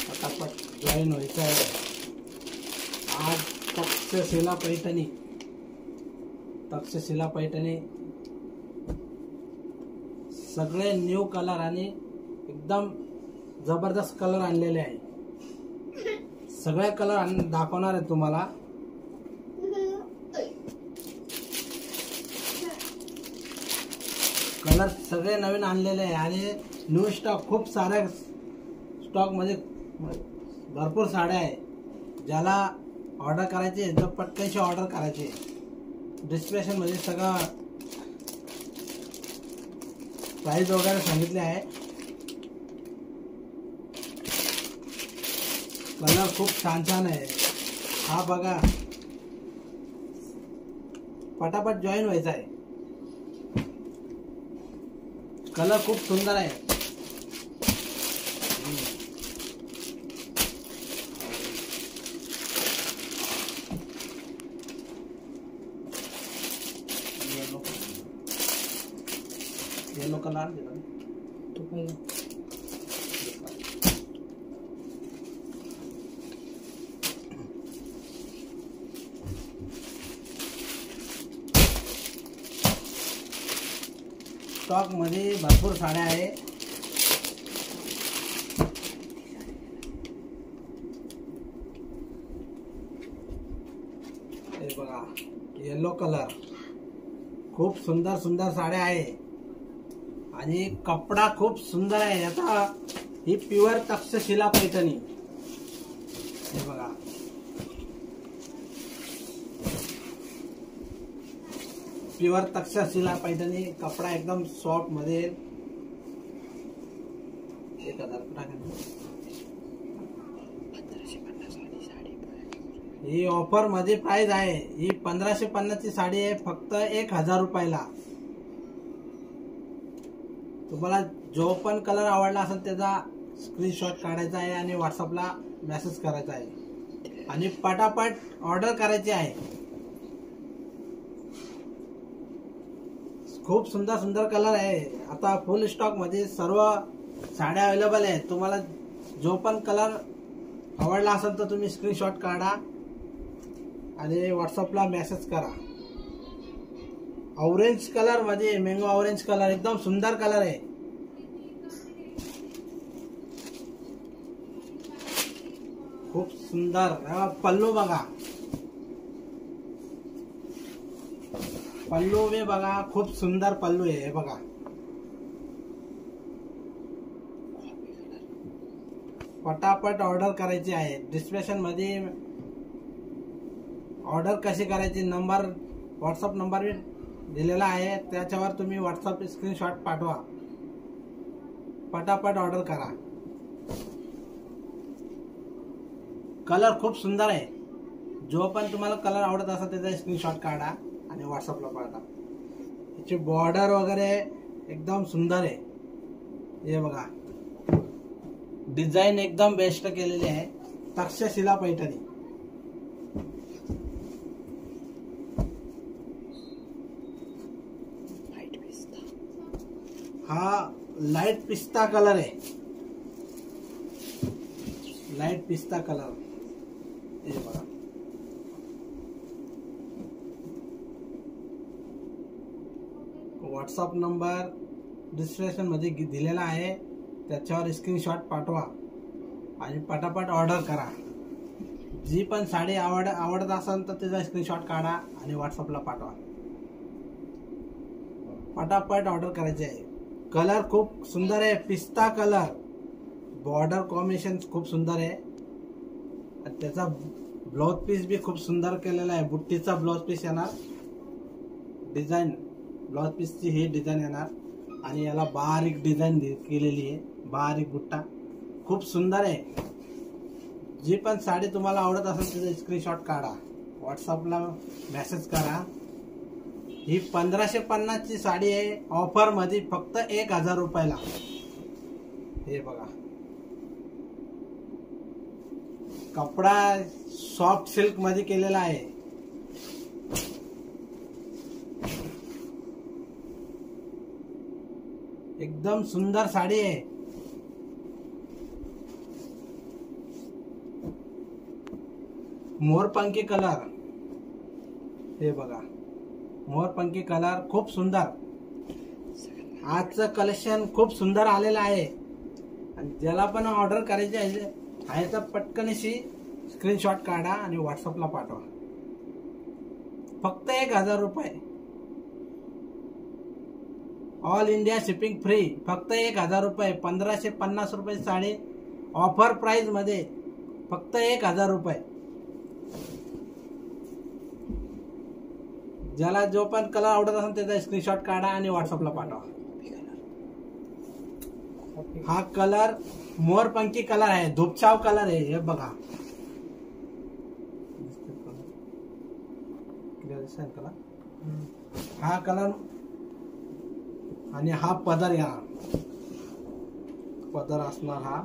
पटापट जॉईन व्हायचं आहे। आज तक्षशिला पैठणी सगळे न्यू कलर आणि एकदम जबरदस्त कलर आणलेले आहे। सगळे कलर दाखवणार आहे तुम्हाला। कलर सगळे नवीन आणलेले आहे आणि न्यू स्टॉक खूप सारे स्टॉक मध्ये भरपूर साड्या आहे। ज्याला ऑर्डर करायची तर पटकनशी ऑर्डर करायची। डिस्क्रिप्शन मध्ये सगळं प्राइस वगैरे सांगितले आहे। कलर खूप छान छान आहे। हा बघा, पटापट जॉईन व्हायचा आहे। कलर खूप सुंदर आहे। येलो कलर तो काय स्टॉक मध्ये भरपूर साड्या आहे। हे बघा, येलो कलर खूप सुंदर सुंदर साड्या आहे आणि कपडा खूप सुंदर आहे। आता ही प्युअर तक्षशिला पैठणी। हे बघा, प्युअर तक्षशिला पैठणी। कपडा एकदम सॉफ्ट मध्ये। ही ऑफर मध्ये प्राइस आहे। ही 1550 ची साडी आहे, फक्त 1000 रुपयाला। तुम्हाला जो पण कलर आवडला असेल त्याचा स्क्रीनशॉट काढायचा आहे आणि व्हॉट्सअपला मेसेज करायचा आहे आणि पटापट ऑर्डर करायची आहे। खूप सुंदर सुंदर कलर आहे। आता फुल स्टॉक मध्ये सर्व साड्या अवेलेबल आहे। तुम्हाला जो पण कलर आवडला असेल तर तुम्ही स्क्रीनशॉट काढा आणि व्हॉट्सअपला मेसेज करा। ऑरेंज कलर मध्ये, मँगो ऑरेंज कलर, एकदम सुंदर कलर आहे। खूप सुंदर। पल्लू बघा, पल्लू में बघा, खूप सुंदर पल्लू आहे। बघा, पटापट ऑर्डर करायची आहे। डिस्क्रिप्शन मध्ये ऑर्डर कशी करायची नंबर, व्हॉट्सअप नंबर दिलेला आहे, त्याच्यावर तुम्ही व्हॉट्सअप स्क्रीनशॉट पाठवा। पटापट ऑर्डर करा। कलर खूप सुंदर आहे। जो पण तुम्हाला कलर आवडत असेल त्याचा स्क्रीनशॉट काढा आणि व्हॉट्सअपला पाठवा। याची बॉर्डर वगैरे एकदम सुंदर आहे। हे बघा, डिझाईन एकदम बेस्ट केलेली आहे। तक्षशिला पैठणी। हा लाइट पिस्ता कलर आहे। लाइट पिस्ता कलर। हे बघा, व्हॉट्सअप नंबर डिस्क्रिप्शन मध्ये दिलेला आहे, त्याच्यावर स्क्रीनशॉट पाठवा आणि पटापट ऑर्डर करा। जी पण साडी आवडत असेल तर त्याचा स्क्रीनशॉट काढा आणि व्हॉट्सअपला पाठवा। पटापट ऑर्डर करायचे आहे। कलर खूप सुंदर आहे, पिस्ता कलर। बॉर्डर कॉम्बिनेशन खूप सुंदर आहे आणि त्याचा ब्लाउज पीस भी खूप सुंदर केलेला आहे। बुट्टीचा ब्लाउज पीस येणार, डिझाईन ब्लाउज पीसची ही डिझाईन येणार आणि याला बारीक डिझाईन केलेली आहे, बारीक बुट्टा। खूप सुंदर आहे। जी पण साडी तुम्हाला आवडत असेल त्याचा स्क्रीनशॉट काढा, व्हॉट्सअपला मेसेज करा। ही 1550 ची साडी आहे, ऑफर मध्ये फक्त 1000 रुपयाला। हे बघा, कपडा सॉफ्ट सिल्क मध्ये केलेला आहे. एकदम सुंदर साडी आहे. मोरपंखी कलर, हे बघा मोरपंखी कलर खूप सुंदर. आजचं कलेक्शन खूप सुंदर आलेलं आहे. आणि ज्याला पण ऑर्डर करायची आहे तर पटकन अशी स्क्रीनशॉट काढा आणि व्हॉट्सअपला पाठवा. फक्त 1000 रुपये. All India shipping free. फक्त 1000 रुपये. 1550 रुपये साडी ऑफर प्राइस मध्ये. फक्त 1000 रुपये. ज्याला जो पण कलर आवडत असेल त्याचा स्क्रीनशॉट काढा आणि व्हॉट्सअपला पाठवा. हा कलर मोरपंखी कलर आहे. धुपछाव कलर आहे. हे बघा हा कलर. आणि हा पदर, या पदर असणार हा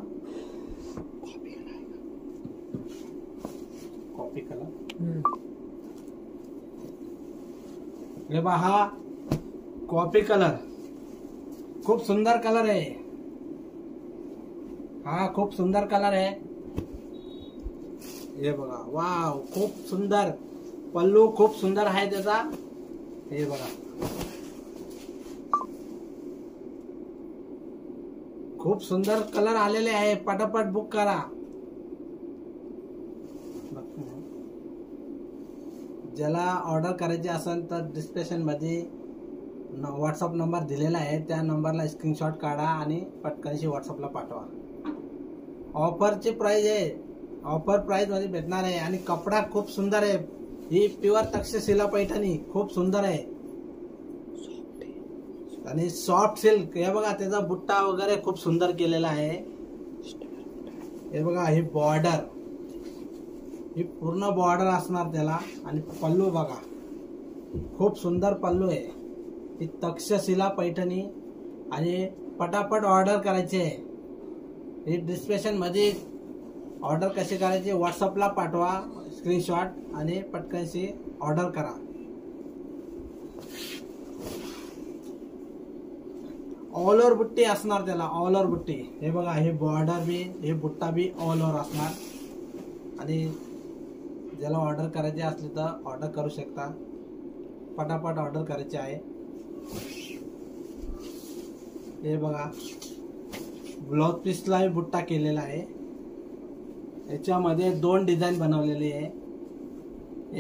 कॉफी कलर. हे बघा हा कॉफी कलर खूप सुंदर कलर आहे. हा खूप सुंदर कलर आहे. हे बघा वाव खूप सुंदर. पल्लू खूप सुंदर आहे त्याचा. हे बघा खूप सुंदर कलर आलेले आहे. पटापट बुक करा. ज्याला ऑर्डर करायची असेल तर डिस्क्रिप्शन मध्ये व्हॉट्सअप नंबर दिलेला आहे. त्या नंबरला स्क्रीनशॉट काढा आणि पटकनशी व्हॉट्सअपला पाठवा. ऑफरची प्राइस आहे. ऑफर प्राइस मध्ये भेटणार आहे. आणि कपडा खूप सुंदर आहे. ही प्युअर तक्षशिला पैठणी खूप सुंदर आहे. आणि सॉफ्ट सिल्क. हे बघा त्याचा बुट्टा वगैरे खूप सुंदर केलेला आहे. हे बघा ही बॉर्डर, ही पूर्ण बॉर्डर असणार त्याला. आणि पल्लू बघा खूप सुंदर पल्लू आहे. ही तक्षशिला पैठणी. आणि पटापट ऑर्डर करायची आहे. ही डिस्क्रिप्शन मध्ये ऑर्डर कशी करायची व्हॉट्सअपला पाठवा स्क्रीनशॉट आणि पटकनशी ऑर्डर करा. ऑल ओव्हर बुट्टी असणार त्याला. ऑल ओव्हर बुट्टी. हे बघा हे बॉर्डर बी, हे बुट्टा बी ऑल ओव्हर असणार. आणि ज्याला ऑर्डर करायची असली तर ऑर्डर करू शकता. पटापट ऑर्डर करायची आहे. हे बघा ब्लाउज पीसला बुट्टा केलेला आहे. याच्यामध्ये 2 डिझाईन बनवलेली आहे.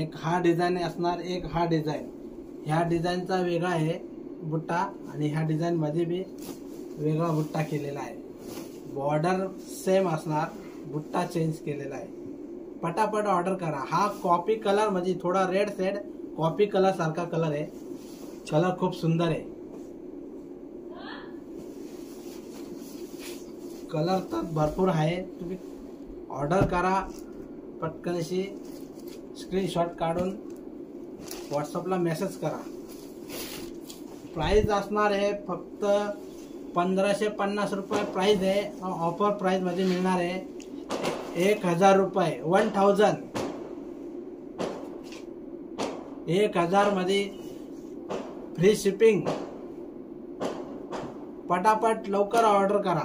एक हा डिझाईन असणार, एक हा डिझाईन. ह्या डिझाईनचा वेगळा आहे बुट्टा आणि ह्या डिझाईन मध्ये बी वेगळा बुट्टा केलेला आहे. बॉर्डर सेम असणार, बुट्टा चेंज केलेला आहे. पटापट ऑर्डर करा. हा कॉफी कलर मध्ये थोडा रेड शेड कॉफी कलर सारखा कलर आहे. कलर खूप सुंदर आहे. कलर तर भरपूर आहे. तुम्ही ऑर्डर करा. पटकन अशी स्क्रीनशॉट काढून व्हॉट्सअपला मेसेज करा. प्राइस असणार आहे फक्त 1550 रुपये प्राइस आहे. ऑफर प्राइस मध्ये मिळणार आहे 1000 रुपये. 1000 1000 मध्ये फ्री शिपिंग. पटापट लवकर ऑर्डर करा.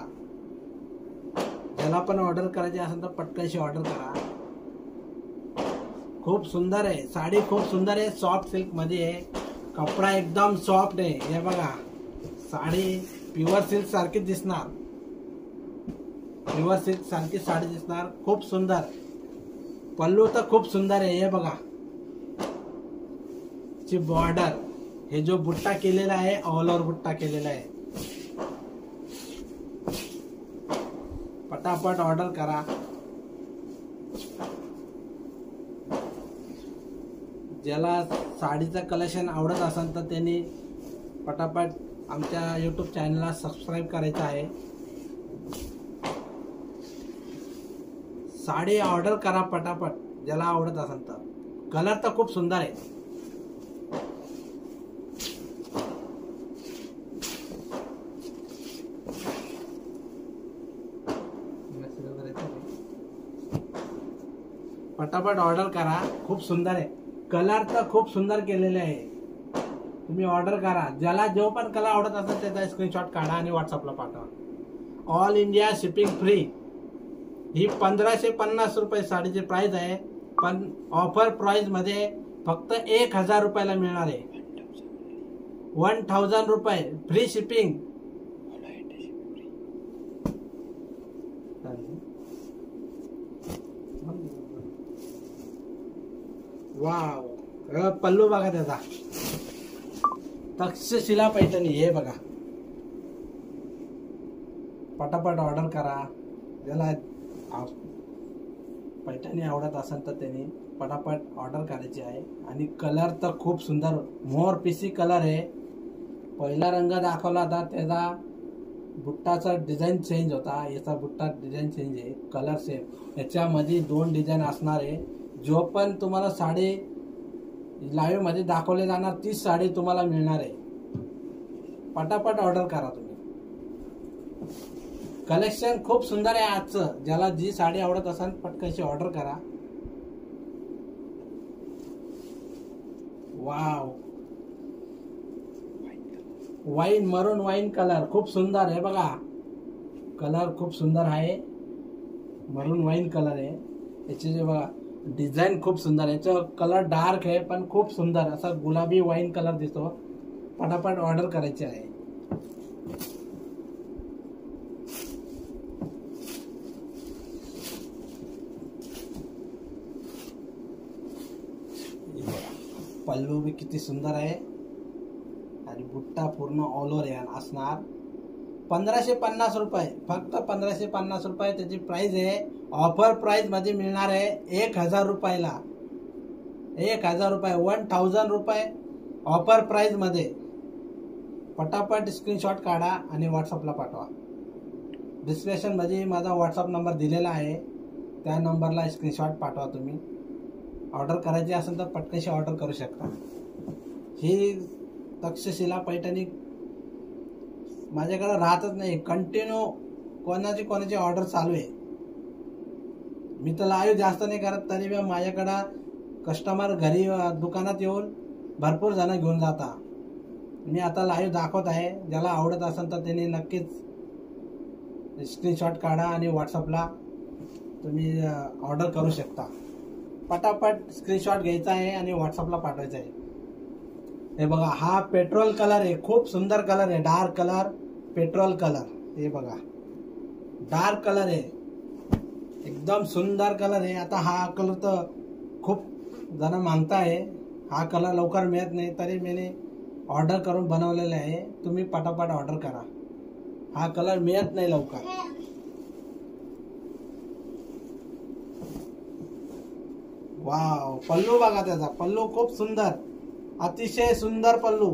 ज्याला पण ऑर्डर करायची असेल तर पटकनशी ऑर्डर करा. खूप सुंदर आहे साडी. खूप सुंदर आहे. सॉफ्ट सिल्क मध्ये आहे. कपडा एकदम सॉफ्ट आहे. हे बघा साडी प्युअर सिल्क सारखी दिसणार. प्युअर सिल्क सारखी साडी दिसणार. खूप सुंदर. पल्लू तर खूप सुंदर आहे. हे बघा ची बॉर्डर. हे जो बुट्टा केलेला आहे ऑल ओव्हर बुट्टा केलेला आहे. पटापट ऑर्डर करा. ज्याला साडीचं कलेक्शन आवडत असेल तर त्यांनी पटापट आमच्या यूट्यूब चॅनलला सबस्क्राईब करायचं आहे. साडी ऑर्डर करा पटापट ज्याला आवडत असेल तर. कलर तर खूप सुंदर आहे. पटापट ऑर्डर करा. खूप सुंदर आहे. कलर तर खूप सुंदर केलेले आहे. तुम्ही ऑर्डर करा. ज्याला जो पण कलर आवडत असेल त्याचा स्क्रीनशॉट काढा आणि व्हॉट्सअपला पाठवा. All India shipping free. ही 1550 रुपये साडीची प्राइस आहे. पण ऑफर प्राइस मध्ये फक्त 1000 रुपयाला मिळणार आहे. 1000 रुपये फ्री शिपिंग. वाव. पल्लू बघा त्याचा. तक्षशिला पैठणी. हे बघा. पटापट ऑर्डर करा. ज्याला पैठणी आवडत असेल तर त्यांनी पटापट ऑर्डर करायची आहे. आणि कलर तर खूप सुंदर मोर पीसी कलर आहे. पहिला रंग दाखवला होता त्याचा बुट्टाचा डिझाईन चेंज होता. याचा बुट्टा डिझाईन चेंज आहे. Colour same. याच्यामध्ये 2 डिझाईन असणार आहे. जो पण तुम्हाला साडी लाईव्ह मध्ये दाखवले जाणार तीच साडी तुम्हाला मिळणार आहे. पटापट ऑर्डर करा तुम्ही. कलेक्शन खूप सुंदर आहे आजचं. ज्याला जी साडी आवडत असेल पटकशी ऑर्डर करा. वाव. वाईन मरून वाईन कलर खूप सुंदर आहे बघा. कलर खूप सुंदर आहे. मरून वाईन कलर आहे. याचे जे बघा डिझाईन खूप सुंदर आहे. याचा कलर डार्क आहे पण खूप सुंदर असा गुलाबी वाईन कलर दिसतो. पटापट ऑर्डर करायची आहे. पल्लू भी किती सुंदर आहे. आणि बुट्टा पूर्ण ऑल ओव्हर असणार. 1550 रुपये. फक्त 1550 रुपये त्याची प्राइस आहे. ऑफर प्राइस मध्ये मिळणार आहे 1000 रुपयाला. 1000 रुपये. 1000 रुपये ऑफर प्राइस मध्ये. पटापट स्क्रीनशॉट काढा आणि व्हॉट्सअपला पाठवा. डिस्क्रिप्शन मध्ये माझा व्हॉट्सअप नंबर दिलेला आहे. त्या नंबरला स्क्रीनशॉट पाठवा. तुम्ही ऑर्डर करायची असेल तर पटकशी ऑर्डर करू शकता. ही तक्षशिला पैठणी माझ्याकडे राहतच नाही. कंटिन्यू कोणाची ऑर्डर चालू आहे. मी तर लाईव्ह जास्त नाही करत तरी बी माझ्याकडं कस्टमर घरी दुकानात येऊन भरपूर जण घेऊन जाता. मी आता लाईव्ह दाखवत आहे. ज्याला आवडत असेल तर त्यांनी नक्कीच स्क्रीनशॉट काढा आणि व्हॉट्सअपला तुम्ही ऑर्डर करू शकता. पटापट स्क्रीनशॉट घ्यायचा आहे आणि व्हॉट्सअपला पाठवायचा आहे. हे बघा हा पेट्रोल कलर आहे. खूप सुंदर कलर आहे. Dark colour petrol colour. हे बघा डार्क कलर आहे. एकदम सुंदर कलर आहे. आता हा कलर तर खूप जण मागताय. हा कलर लवकर मिळत नाही तरी मी ऑर्डर करून बनवलेला आहे. तुम्ही पटापट ऑर्डर करा. हा कलर मिळत नाही लवकर. वाव. पल्लू बघा त्याचा. पल्लू खूप सुंदर. अतिशय सुंदर पल्लू.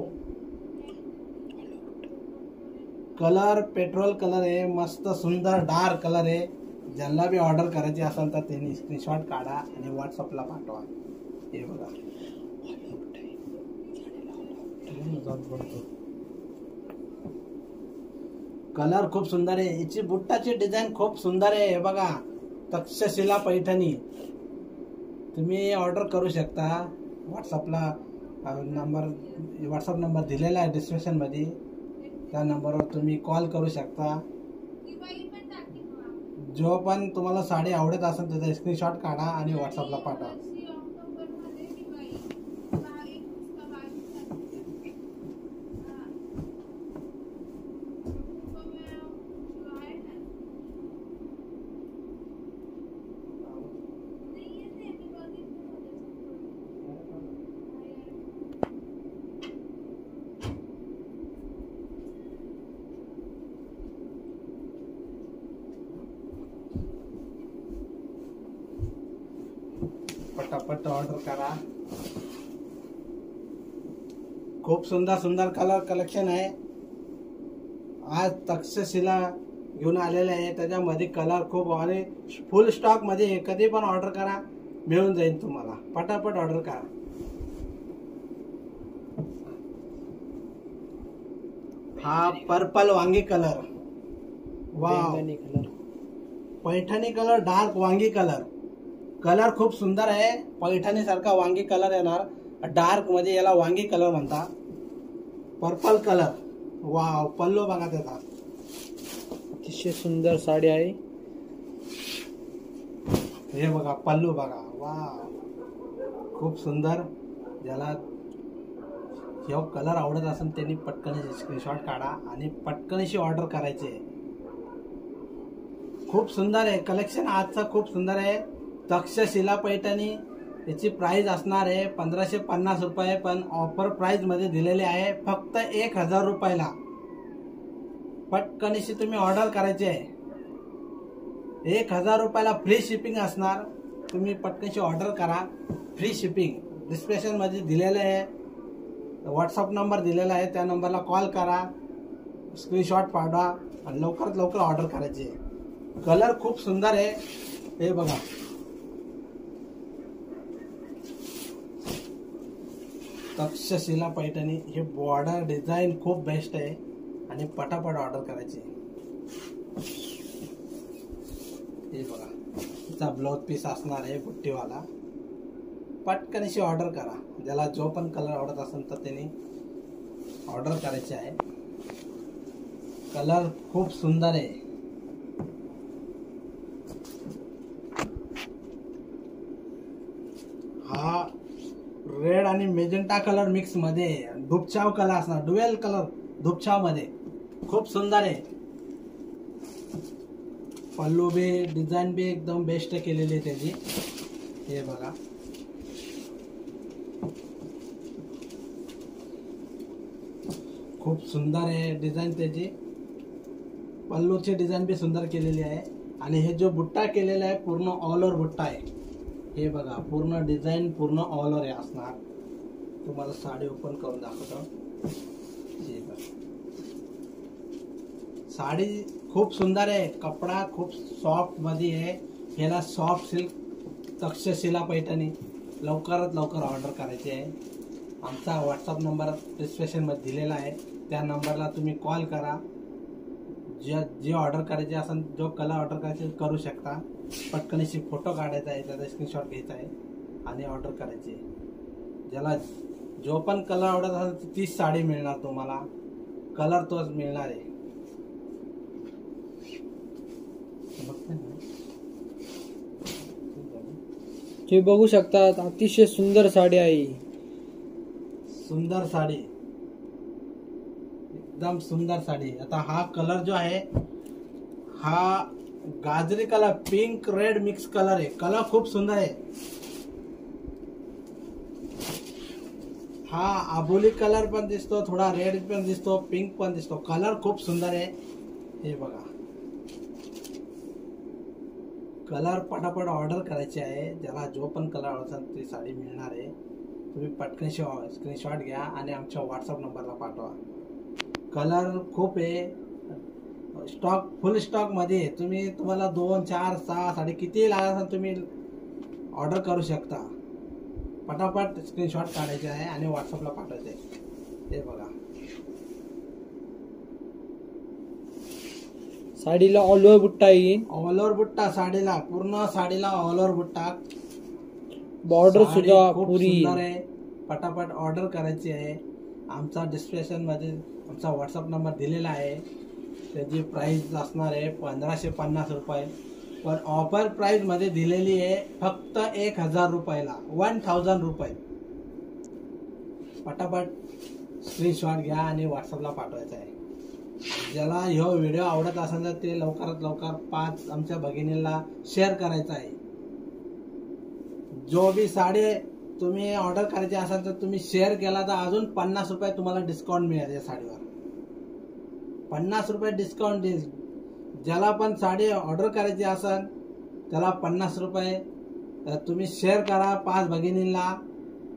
कलर पेट्रोल कलर आहे. मस्त सुंदर डार्क कलर आहे. ज्यांना बी ऑर्डर करायची असेल तर त्यांनी स्क्रीनशॉट काढा आणि व्हॉट्सअपला पाठवा. हे बघा कलर खूप सुंदर आहे. याची बुट्टाची डिझाईन खूप सुंदर आहे. हे बघा तक्षशिला पैठणी. तुम्ही ऑर्डर करू शकता. व्हॉट्सअपला व्हॉट्सअप नंबर दिलेला आहे डिस्क्रिप्शन मध्ये. त्या नंबरवर तुम्ही कॉल करू शकता. जो पण तुम्हाला साडी आवडत असेल त्याचा स्क्रीनशॉट काढा आणि व्हॉट्सअपला पाठवा. पटापट ऑर्डर करा. खूप सुंदर सुंदर कलर कलेक्शन आहे. आज तक्षशिला घेऊन आलेले आहे. त्याच्यामध्ये कलर खूप आणि फुल स्टॉक मध्ये. कधी पण ऑर्डर करा मिळून जाईल तुम्हाला. पटापट ऑर्डर करा. हा पर्पल वांगी colour. Wow. Paithani colour dark वांगी कलर. कलर खूप सुंदर आहे, पैठणी सारखा वांगी कलर येणार, डार्क मध्ये याला वांगी कलर म्हणतात. Purple colour. वाव, पल्लू बघा त्याचा. अतिशय सुंदर साडी आहे. हे बघा पल्लू बघा. वाव, खूप सुंदर. ज्याला जो कलर आवडत असेल त्यांनी पटकन स्क्रीनशॉट काढा आणि पटकनशी ऑर्डर करायची आहे. खूप सुंदर आहे कलेक्शन आजचं, खूप सुंदर आहे. तक्षशिला पैठणी. याची प्राइस असणार आहे 1550 रुपये, पण ऑफर प्राइस मध्ये दिलेली आहे फक्त 1000 रुपयाला. पटकनशी तुम्ही ऑर्डर करायची आहे. 1000 रुपयाला फ्री शिपिंग असणार. तुम्ही पटकनशी ऑर्डर करा. फ्री शिपिंग डिस्क्रिप्शन मध्ये दिलेलं आहे. व्हॉट्सअप नंबर दिलेला आहे, त्या नंबरला कॉल करा, स्क्रीनशॉट पाठवा आणि लवकरात लवकर ऑर्डर करायची आहे. कलर खूप सुंदर आहे. हे बघा, तक्षशिला पैठणी. हे बॉर्डर डिझाईन खूप बेस्ट आहे आणि पटापट ऑर्डर करायची. हे बघा, तिचा ब्लाउज पीस असणार आहे बुट्टीवाला. पटकनशी ऑर्डर करा. ज्याला जो पण कलर आवडत असेल तर त्यांनी ऑर्डर करायची आहे. कलर खूप सुंदर आहे. हा रेड आणि मेजेंटा कलर मिक्स मध्ये धुपछाव कलर असणार, डुएल कलर धुपछाव मध्ये. खूप सुंदर आहे. पल्लू बी डिझाईन बी एकदम बेस्ट केलेली आहे त्याची. हे बघा, खूप सुंदर आहे डिझाईन त्याची. पल्लूची डिझाईन बी सुंदर केलेली आहे. आणि हे जो बुट्टा केलेला आहे पूर्ण ऑल ओव्हर बुट्टा आहे. हे बघा, पूर्ण डिझाईन पूर्ण ऑल ओव्हर असणार. तुम्हाला साडी ओपन करून दाखवतो. हे बघा, साडी खूप सुंदर आहे. कपडा खूप सॉफ्ट मध्ये आहे. ह्याला सॉफ्ट सिल्क तक्षशिला पैठणी. लवकरात लवकर ऑर्डर करायची आहे. आमचा व्हॉट्सअप नंबर डिस्क्रिप्शन मध्ये दिलेला आहे, त्या नंबरला तुम्ही कॉल करा. जे ऑर्डर करायचे असेल, जो कलर ऑर्डर करायचे करू शकता. पटकनशी फोटो काढायचा आहे, त्याचा स्क्रीनशॉट घ्यायचा आहे आणि ऑर्डर करायची आहे. ज्याला जो पण कलर आवडत असेल तीच साडी मिळणार तुम्हाला. कलर तोच मिळणार आहे. जे बघू शकतात अतिशय सुंदर साडी आहे. सुंदर साडी, एकदम सुंदर साडी. आता हा कलर जो आहे हा गाजरी colour, pink red mix colour आहे. कलर खूप सुंदर आहे. हा आबोली कलर पण दिसतो, थोडा रेड पण दिसतो, पिंक पण दिसतो. कलर खूप सुंदर आहे. हे बघा, कलर पटापट ऑर्डर करायची आहे. ज्याला जो पण कलर आवडतात ती साडी मिळणार आहे. तुम्ही पटकन स्क्रीनशॉट घ्या आणि आमच्या व्हॉट्सअप नंबरला पाठवा. कलर खूप आहे. स्टॉक फुल स्टॉक मध्ये. तुम्हाला 2, 4, 6 साडी किती लागतात तुम्ही ऑर्डर करू शकता. पटापट स्क्रीनशॉट काढायचे आहे आणि व्हॉट्सअपला पाठवायचे आहे. हे बघा, साडीला ऑल ओव्हर बुट्टा येईल. ऑल ओव्हर बुट्टा साडीला, पूर्ण साडीला ऑल ओव्हर बुट्टा. बॉर्डर सुद्धा पुरी सुंदर आहे. पटापट ऑर्डर करायची आहे. आमचा डिस्क्रिप्शन मध्ये आमचा व्हॉट्सअप नंबर दिलेला आहे. त्याची प्राइस असणार आहे 1550 रुपये, पण ऑफर प्राइस मध्ये दिलेली आहे फक्त 1000 रुपयाला, 1000 रुपये. पटापट स्क्रीनशॉट घ्या आणि व्हॉट्सअपला पाठवायचा आहे. ज्याला ह्यो व्हिडिओ आवडत असेल तर ते लवकरात लवकर 5 आमच्या भगिनीला शेअर करायचा आहे. जो बी साडी तुम्ही ऑर्डर करायची असेल तर तुम्ही शेअर केला तर अजून 50 रुपये तुम्हाला डिस्काउंट मिळेल. या साडीवर 50 रुपये डिस्काउंट देईल. ज्याला पण साडी ऑर्डर करायची असेल त्याला 50 रुपये तुम्ही शेअर करा 5 भगिनींना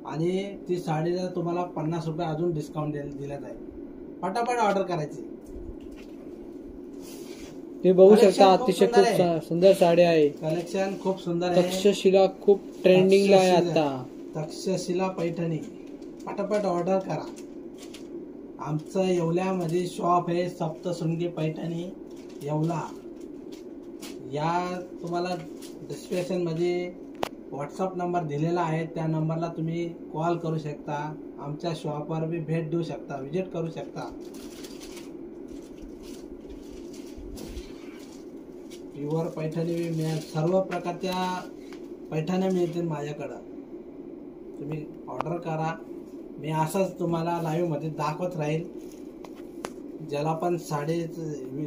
आणि ती साडीला तुम्हाला 50 रुपये अजून डिस्काउंट दिला जाईल. पटापट ऑर्डर करायची. ते बघू शकता अतिशय खूप सुंदर साडी आहे. कलेक्शन खूप सुंदर आहे. तक्षशिला खूप ट्रेंडिंगला आहे आता. तक्षशिला पैठणी पटापट ऑर्डर करा. आमचं येवल्यामध्ये शॉप आहे सप्तशृंगी पैठणी येवला. या तुम्हाला डिस्क्रिप्शन मध्ये व्हॉट्सअप नंबर दिलेला आहे, त्या नंबरला तुम्ही कॉल करू शकता, आमच्या शॉपवर बी भेट देऊ शकता, विजिट करू शकता. प्युअर पैठणी बी मिळेल, सर्व प्रकारच्या पैठण्या मिळतील माझ्याकडं. तुम्ही ऑर्डर करा. मी असंच तुम्हाला लाईव्ह मध्ये दाखवत राहील. ज्याला पण साडी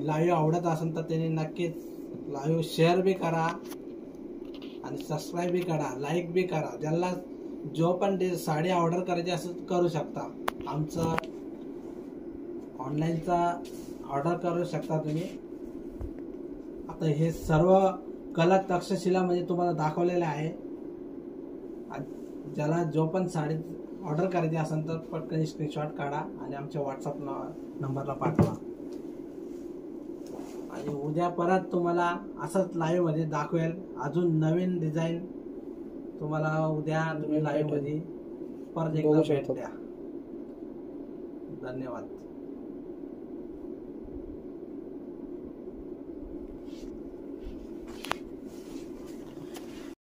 लाईव्ह आवडत असेल तर त्यांनी नक्कीच लाईव्ह शेअर बी करा आणि सबस्क्राईब बी करा, लाईक बी करा. ज्याला जो पण साडी ऑर्डर करायची असेल करू शकता. आमचं ऑनलाईनचा ऑर्डर करू शकता तुम्ही. आता हे सर्व कलर तक्षशिला म्हणजे तुम्हाला दाखवलेले आहे. ज्याला जो पण साडी ऑर्डर करायची असेल तर पटकन स्क्रीनशॉट काढा आणि आमच्या व्हॉट्सअप नंबरला पाठवा. आणि उद्या परत तुम्हाला असंच लाईव्ह मध्ये दाखवेल. अजून नवीन डिझाईन तुम्हाला उद्या तुम्ही लाईव्ह मध्ये परत एकदा भेट द्या. धन्यवाद.